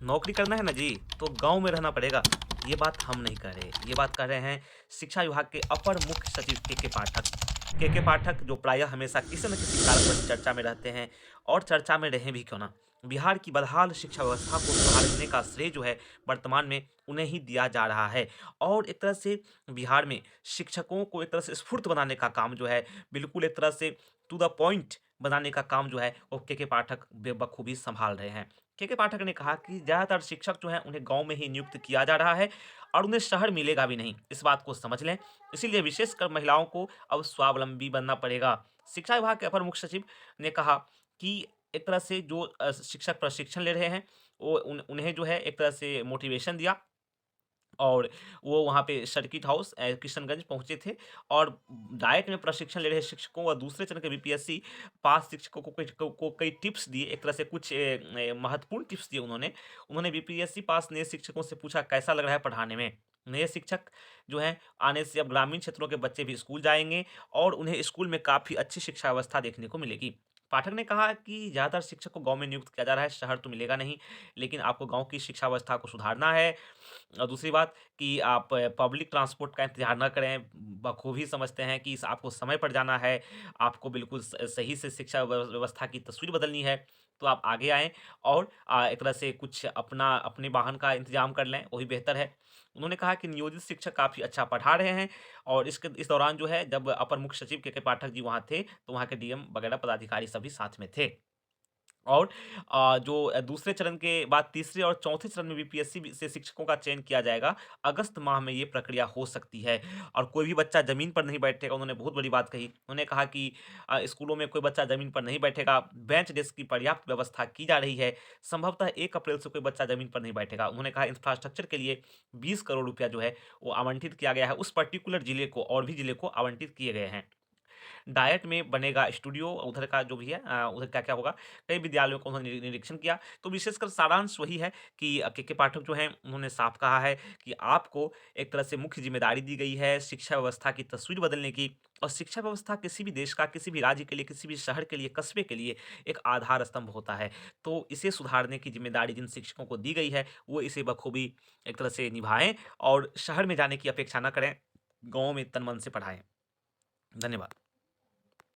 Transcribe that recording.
नौकरी करना है ना जी, तो गाँव में रहना पड़ेगा। ये बात हम नहीं कह रहे, ये बात कह रहे हैं शिक्षा विभाग के अपर मुख्य सचिव के पाठक। के पाठक जो प्रायः हमेशा किसी न किसी कारणवश चर्चा में रहते हैं और चर्चा में रहें भी क्यों ना। बिहार की बदहाल शिक्षा व्यवस्था को सुधारने का श्रेय जो है वर्तमान में उन्हें ही दिया जा रहा है और एक तरह से बिहार में शिक्षकों को एक तरह से स्फूर्त बनाने का काम जो है, बिल्कुल एक तरह से टू द पॉइंट बनाने का काम जो है वो के पाठक बखूबी सँभाल रहे हैं। के पाठक ने कहा कि ज़्यादातर शिक्षक जो हैं उन्हें गाँव में ही नियुक्त किया जा रहा है और उन्हें शहर मिलेगा भी नहीं, इस बात को समझ लें। इसीलिए विशेषकर महिलाओं को अब स्वावलंबी बनना पड़ेगा। शिक्षा विभाग के अपर मुख्य सचिव ने कहा कि एक तरह से जो शिक्षक प्रशिक्षण ले रहे हैं, वो उन्हें जो है एक तरह से मोटिवेशन दिया और वो वहाँ पे सर्किट हाउस किशनगंज पहुँचे थे और डायट में प्रशिक्षण ले रहे शिक्षकों व दूसरे चरण के बीपीएससी पास शिक्षकों को कई टिप्स दिए। एक तरह से कुछ महत्वपूर्ण टिप्स दिए उन्होंने। उन्होंने बीपीएससी पास नए शिक्षकों से पूछा कैसा लग रहा है पढ़ाने में? नए शिक्षक जो हैं आने से अब ग्रामीण क्षेत्रों के बच्चे भी स्कूल जाएँगे और उन्हें स्कूल में काफ़ी अच्छी शिक्षा व्यवस्था देखने को मिलेगी। पाठक ने कहा कि ज़्यादातर शिक्षक को गाँव में नियुक्त किया जा रहा है, शहर तो मिलेगा नहीं, लेकिन आपको गाँव की शिक्षा व्यवस्था को सुधारना है। और दूसरी बात कि आप पब्लिक ट्रांसपोर्ट का इंतज़ार ना करें, बखूबी समझते हैं कि स आपको समय पर जाना है, आपको बिल्कुल सही से शिक्षा व्यवस्था की तस्वीर बदलनी है, तो आप आगे आएँ और एक तरह से कुछ अपने वाहन का इंतज़ाम कर लें, वही बेहतर है। उन्होंने कहा कि नियोजित शिक्षक काफ़ी अच्छा पढ़ा रहे हैं और इस दौरान जो है जब अपर मुख्य सचिव के पाठक जी वहाँ थे, तो वहाँ के डीएम वगैरह पदाधिकारी सभी साथ में थे। और जो दूसरे चरण के बाद तीसरे और चौथे चरण में बीपीएससी से शिक्षकों का चयन किया जाएगा। अगस्त माह में ये प्रक्रिया हो सकती है और कोई भी बच्चा ज़मीन पर नहीं बैठेगा। उन्होंने बहुत बड़ी बात कही। उन्होंने कहा कि स्कूलों में कोई बच्चा ज़मीन पर नहीं बैठेगा। बेंच डेस्क की पर्याप्त व्यवस्था की जा रही है। संभवतः 1 अप्रैल से कोई बच्चा ज़मीन पर नहीं बैठेगा। उन्होंने कहा इंफ्रास्ट्रक्चर के लिए 20 करोड़ रुपया जो है वो आवंटित किया गया है। उस पर्टिकुलर जिले को और भी जिले को आवंटित किए गए हैं। डायट में बनेगा स्टूडियो उधर का जो भी है उधर क्या-क्या होगा, कई विद्यालयों का उन्होंने निरीक्षण किया। तो विशेषकर सारांश वही है कि के पाठक जो हैं उन्होंने साफ कहा है कि आपको एक तरह से मुख्य ज़िम्मेदारी दी गई है शिक्षा व्यवस्था की तस्वीर बदलने की और शिक्षा व्यवस्था किसी भी देश का, किसी भी राज्य के लिए, किसी भी शहर के लिए, कस्बे के लिए एक आधार स्तंभ होता है। तो इसे सुधारने की ज़िम्मेदारी जिन शिक्षकों को दी गई है, वो इसे बखूबी एक तरह से निभाएँ और शहर में जाने की अपेक्षा ना करें, गाँव में तन-मन से पढ़ाएँ। धन्यवाद।